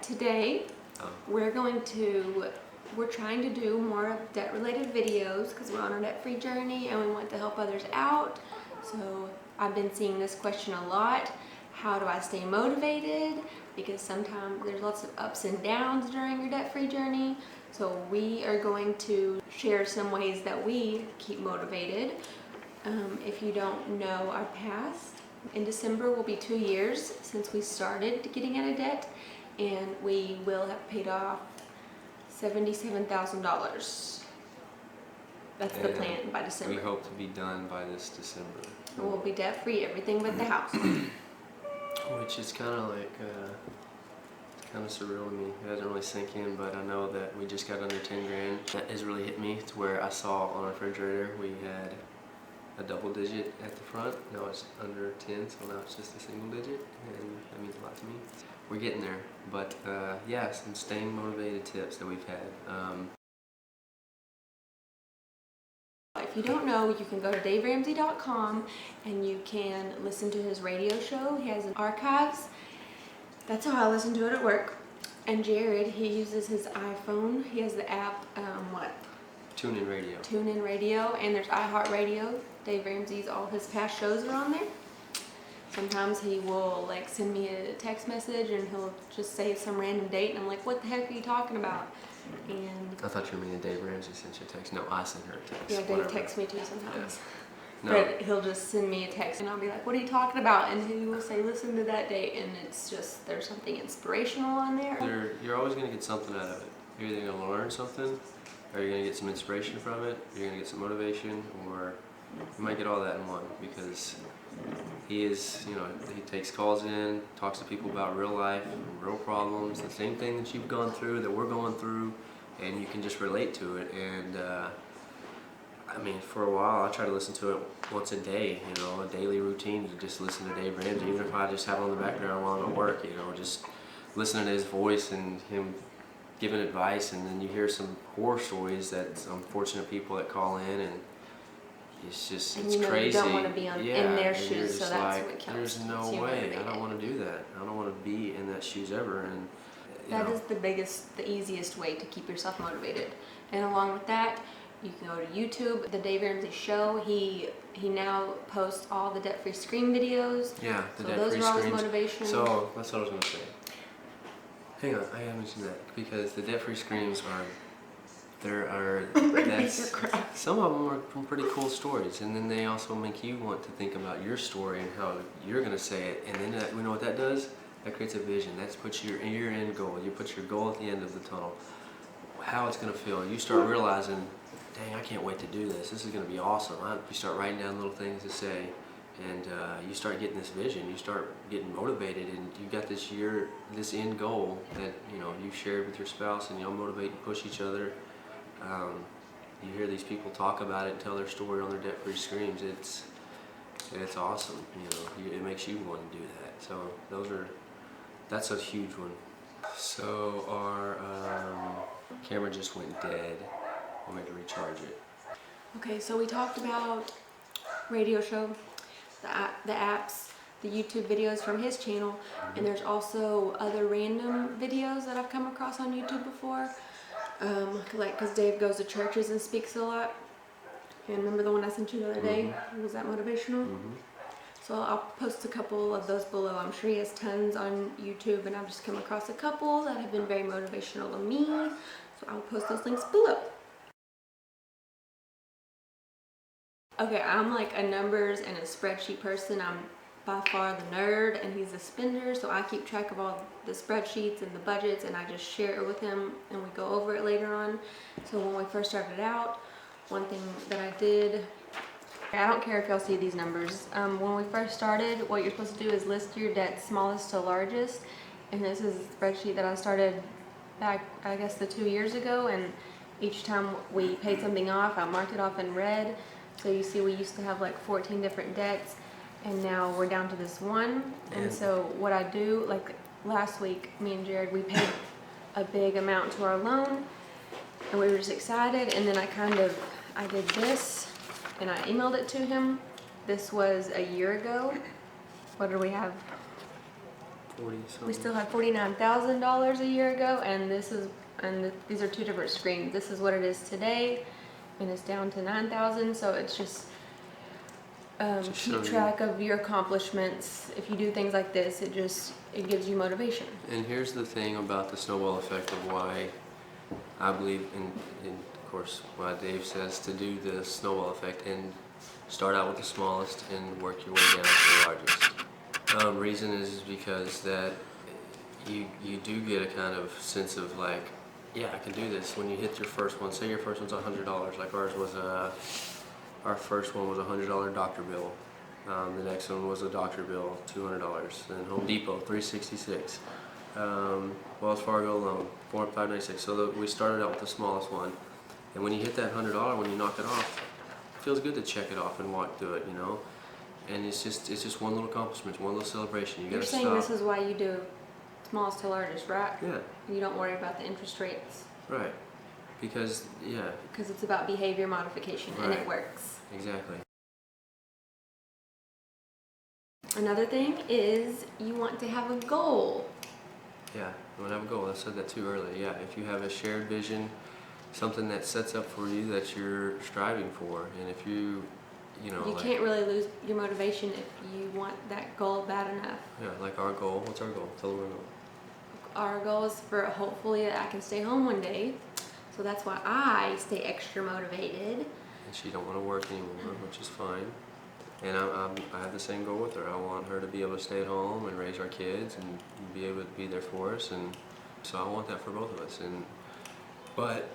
today we're trying to do more of debt-related videos because we're on our debt-free journey and we want to help others out. So I've been seeing this question a lot. How do I stay motivated? Because sometimes there's lots of ups and downs during your debt-free journey. So we are going to share some ways that we keep motivated. If you don't know our past, in December will be 2 years since we started getting out of debt, and we will have paid off $77,000. That's the plan by December. We hope to be done by this December. And we'll be debt-free, everything but the house. Which is kind of like, it's kind of surreal to me. It hasn't really sunk in, but I know that we just got under 10 grand. That has really hit me to where I saw on our refrigerator we had a double digit at the front. Now it's under 10, so now it's just a single digit, and that means a lot to me. We're getting there, but yeah, some staying motivated tips that we've had. If you don't know, you can go to DaveRamsey.com and you can listen to his radio show. He has an archives. That's how I listen to it at work. And Jared, he uses his iPhone. He has the app, TuneIn Radio. TuneIn Radio, and there's iHeartRadio. Dave Ramsey's, all his past shows are on there. Sometimes he will like send me a text message and he'll just say some random date and I'm like, what the heck are you talking about? And I thought you were meaning Dave Ramsey sent you a text. No, I sent her a text. yeah, Dave texts me too sometimes. Yeah. No. But he'll just send me a text and I'll be like, what are you talking about? And he will say, listen to that date, and it's just, there's something inspirational on there. You're always going to get something out of it. You're either going to learn something, or you're going to get some inspiration from it, you're going to get some motivation, or you might get all that in one, because he is, he takes calls in, talks to people about real life, real problems, the same thing that you've gone through, that we're going through, and you can just relate to it. And I mean, for a while I try to listen to it once a day, a daily routine to just listen to Dave Ramsey, even if I just have it on the background while I'm at work, just listening to his voice and him giving advice. And then you hear some horror stories that unfortunate people that call in, and it's just, it's crazy. You don't want to be in their shoes, so that's what counts. There's no way. I don't want to do that. I don't want to be in that shoes ever. And that is the easiest way to keep yourself motivated. And along with that, you can go to YouTube, the Dave Ramsey Show. He now posts all the debt-free scream videos. Yeah, the debt-free screams. Those are always motivation. So that's what I was going to say. Hang on, I gotta mention that because the debt-free screams some of them are from pretty cool stories, and then they also make you want to think about your story and how you're going to say it, and then you know what that does? That creates a vision. That puts your end goal. You put your goal at the end of the tunnel. How it's going to feel. You start realizing, dang, I can't wait to do this. This is going to be awesome. You start writing down little things to say, and you start getting this vision. You start getting motivated, and you got this end goal that you shared with your spouse, and y'all motivate and push each other. You hear these people talk about it and tell their story on their debt-free screams. It's awesome. It makes you want to do that. So that's a huge one. So our camera just went dead. We had to recharge it. Okay, so we talked about radio show, the apps, the YouTube videos from his channel, and there's also other random videos that I've come across on YouTube before. Because Dave goes to churches and speaks a lot. And remember the one I sent you the other day? Was that motivational? So I'll post a couple of those below. I'm sure he has tons on YouTube, and I've just come across a couple that have been very motivational to me. So I'll post those links below. Okay, I'm like a numbers and a spreadsheet person. I'm by far the nerd, and he's a spender, so I keep track of all the spreadsheets and the budgets, and I just share it with him and we go over it later on. So when we first started out, one thing that I did, I don't care if y'all see these numbers, when we first started, what you're supposed to do is list your debt smallest to largest, and this is a spreadsheet that I started back, I guess, 2 years ago, and each time we paid something off, I marked it off in red. So you see we used to have like 14 different debts, and now we're down to this one. And so what I do, like last week, me and Jared, we paid a big amount to our loan, and we were just excited. And then I did this, and I emailed it to him. This was a year ago. What do we have? 40 something. We still had $49,000 a year ago, and these are two different screens. This is what it is today, and it's down to 9,000. So it's just keep track of your accomplishments. If you do things like this, it gives you motivation. And here's the thing about the snowball effect of why I believe in of course, why Dave says to do the snowball effect and start out with the smallest and work your way down to the largest. Reason is because that you do get a kind of sense of like, yeah, I can do this. When you hit your first one, say your first one's $100, like ours was our first one was $100 doctor bill. The next one was a doctor bill, $200. Then Home Depot, $366. Wells Fargo loan, $596. So we started out with the smallest one, and when you hit that $100, when you knock it off, it feels good to check it off and walk through it, you know. And it's just one little accomplishment, one little celebration. You You're gotta saying stop. this is why you do smallest to largest, right? Yeah. You don't worry about the interest rates. Right. Because Because it's about behavior modification, and it Right. works. Exactly. Another thing is you want to have a goal. Yeah, you want to have a goal. I said that too earlier. Yeah, if you have a shared vision, something that sets up for you that you're striving for, and if you know, You like, can't really lose your motivation if you want that goal bad enough. yeah, like our goal. What's our goal? Tell them our goal. Our goal is for hopefully I can stay home one day. So that's why I stay extra motivated. And she don't want to work anymore, which is fine. And I have the same goal with her. I want her to be able to stay at home and raise our kids and be able to be there for us. And so I want that for both of us. But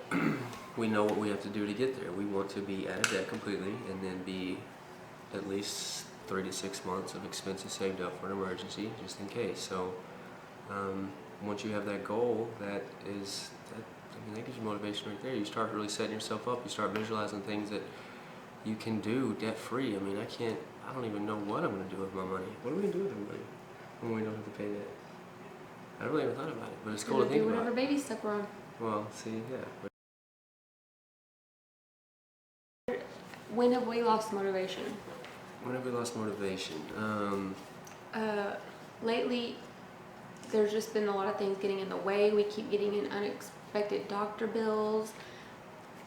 we know what we have to do to get there. We want to be out of debt completely and then be at least 3 to 6 months of expenses saved up for an emergency, just in case. So once you have that goal, that gives you motivation right there. You start really setting yourself up. You start visualizing things that you can do debt free. I mean, I don't even know what I'm going to do with my money. What are we going to do with our money when we don't have to pay that? I really haven't thought about it, but it's cool to think Do about. whatever baby step we're on. Well, see, yeah. When have we lost motivation? When have we lost motivation? Lately, there's just been a lot of things getting in the way. We keep getting in unexpected doctor bills,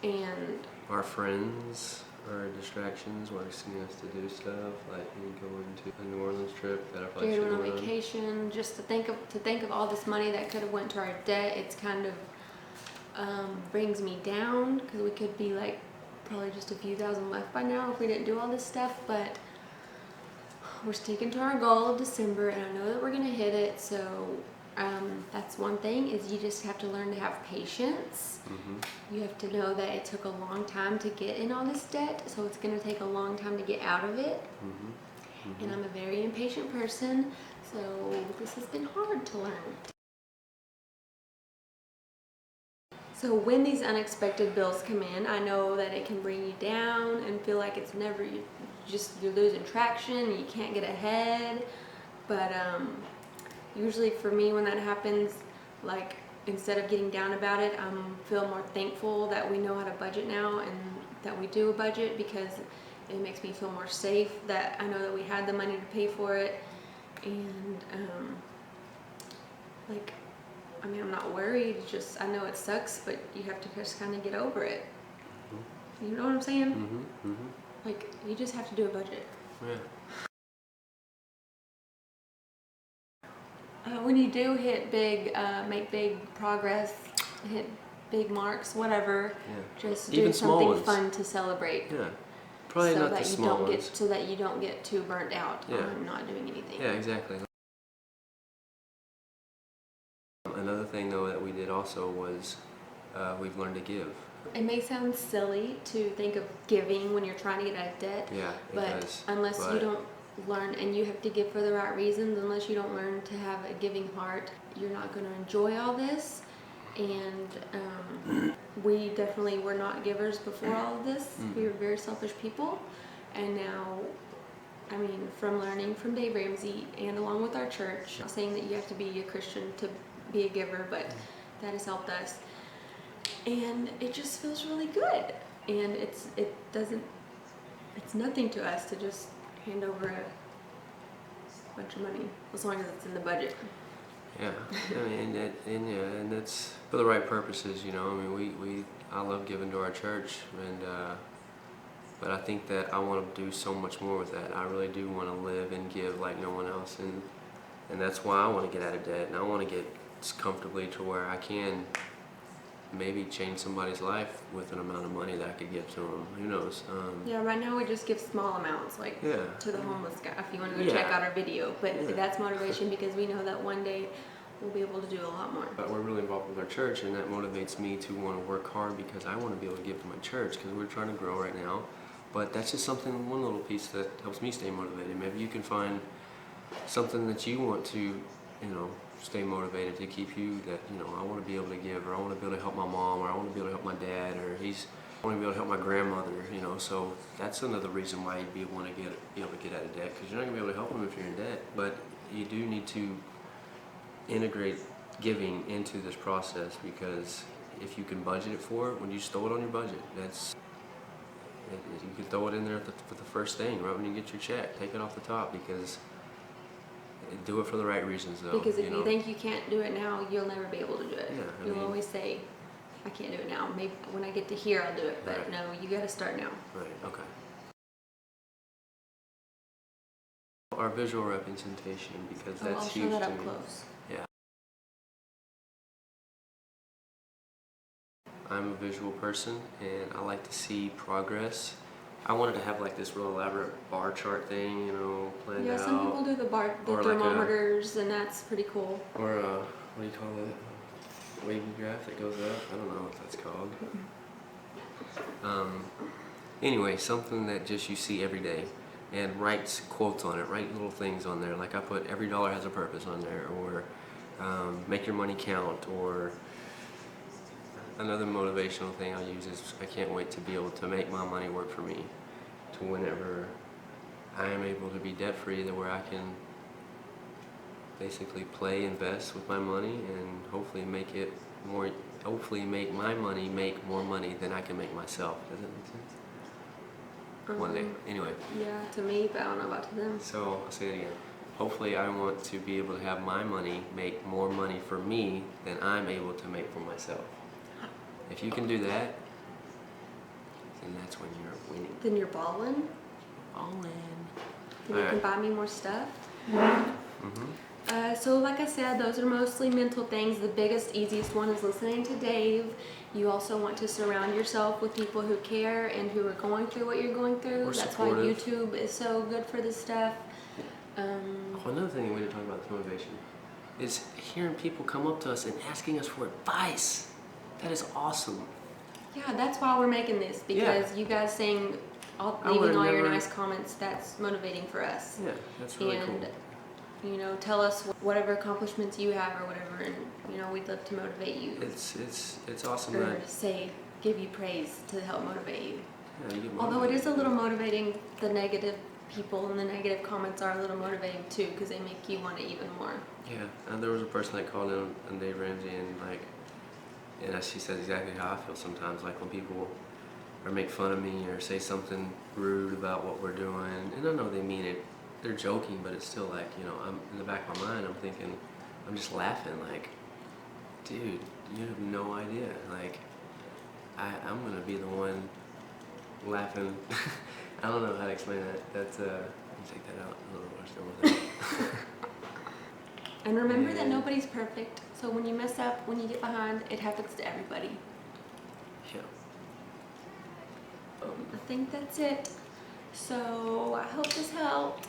and Our friends are distractions, asking us to do stuff, like going to a New Orleans trip that I probably Jared shouldn't went on have done. vacation. Just to think of all this money that could have went to our debt, it's kind of brings me down because we could be like probably just a few thousand left by now if we didn't do all this stuff. But we're sticking to our goal of December, and I know that we're gonna hit it. So that's one thing, is you just have to learn to have patience. Mm-hmm. You have to know that it took a long time to get in all this debt, so it's gonna take a long time to get out of it. Mm-hmm. Mm-hmm. And I'm a very impatient person, so this has been hard to learn. So when these unexpected bills come in, I know that it can bring you down and feel like it's never, you're losing traction and you can't get ahead. But usually for me, when that happens, like, instead of getting down about it, I feel more thankful that we know how to budget now and that we do a budget, because it makes me feel more safe that I know that we had the money to pay for it. And I'm not worried. Just, I know it sucks, but you have to just kind of get over it. Mm-hmm. You know what I'm saying? Mm-hmm. Mm-hmm. Like, you just have to do a budget. Yeah. When you do hit big, make big progress, hit big marks, whatever, Yeah. just Even do small something ones. fun to celebrate. Yeah. Probably so not that the you small don't ones. so that you don't get too burnt out Yeah. on not doing anything. Yeah, exactly. Another thing, though, that we did also was we've learned to give. It may sound silly to think of giving when you're trying to get out of debt, Yeah, it but does. unless you But- don't learn, and you have to give for the right reasons, unless you don't learn to have a giving heart, you're not going to enjoy all this. And we definitely were not givers before all of this. Mm-hmm. We were very selfish people, and now, I mean, from learning from Dave Ramsey and along with our church, not saying that you have to be a Christian to be a giver, but that has helped us. And it just feels really good. And it's nothing to us to just hand over a bunch of money, as long as it's in the budget. Yeah, I mean, and that's for the right purposes, you know. I mean, I love giving to our church, but I think that I want to do so much more with that. I really do want to live and give like no one else, and that's why I want to get out of debt, and I want to get comfortably to where I can maybe change somebody's life with an amount of money that I could give to them. Who knows? Yeah, right now we just give small amounts, like Yeah. to the homeless guy. If you want to go Yeah. check out our video, but Yeah. that's motivation because we know that one day we'll be able to do a lot more. But we're really involved with our church, and that motivates me to want to work hard because I want to be able to give to my church because we're trying to grow right now. But that's just something, one little piece that helps me stay motivated. Maybe you can find something that you want to, you know, stay motivated to keep you that, you know, I want to be able to give, or I want to be able to help my mom, or I want to be able to help my dad, or I want to be able to help my grandmother, you know. So that's another reason why you'd be able to get out of debt, because you're not going to be able to help them if you're in debt. But you do need to integrate giving into this process, because if you can budget it for it, when you throw it on your budget, you can throw it in there for the first thing, right when you get your check. Take it off the top, because do it for the right reasons, though. Because if know? you think you can't do it now, you'll never be able to do it. Yeah, You'll always say, I can't do it now. Maybe when I get to here, I'll do it. But Right. no, you got to start now. Right, okay. Our visual representation, because Oh, that's I'll show huge that to up me. close. Yeah. I'm a visual person, and I like to see progress. I wanted to have like this real elaborate bar chart thing, you know, planned Yeah, out. some people do the Or like a- thermometers, and that's pretty cool. Or what do you call it? Wavy graph that goes up? I don't know what that's called. Anyway, something that just you see every day, and write quotes on it, write little things on there. Like I put every dollar has a purpose on there, or make your money count, or another motivational thing I'll use is I can't wait to be able to make my money work for me, to whenever I am able to be debt free, that where I can basically invest with my money, and hopefully make my money make more money than I can make myself. Does that make sense? One day. Anyway. Yeah, to me, but I don't know about to them. So I'll say it again. Hopefully I want to be able to have my money make more money for me than I'm able to make for myself. If you can do that, then that's when you're winning. Then you're balling. All in. Then you can buy me more stuff. Mm-hmm. So like I said, those are mostly mental things. The biggest, easiest one is listening to Dave. You also want to surround yourself with people who care and who are going through what you're going through. Or That's supportive. why YouTube is so good for this stuff. Another thing we didn't talk about the motivation is hearing people come up to us and asking us for advice. That is awesome. Yeah, that's why we're making this, because you guys saying, leaving all your nice comments, that's motivating for us. Yeah, that's really cool. And, you know, tell us whatever accomplishments you have or whatever, and, you know, we'd love to motivate you. It's awesome Or that give you praise to help motivate you. you get Although it motivated. is a little motivating, the negative people and the negative comments are a little motivating too, because they make you want it even more. Yeah, and there was a person that called in on Dave Ramsey, and she said exactly how I feel sometimes, like when people make fun of me or say something rude about what we're doing, and I know they mean it, they're joking, but it's still like, you know, I'm in the back of my mind, I'm thinking, I'm just laughing, like, dude, you have no idea, like, I'm gonna be the one laughing. I don't know how to explain that. That's let me take that out. I don't know where I was going with that. And remember that nobody's perfect, so when you mess up, when you get behind, it happens to everybody. Yeah. I think that's it. So I hope this helped.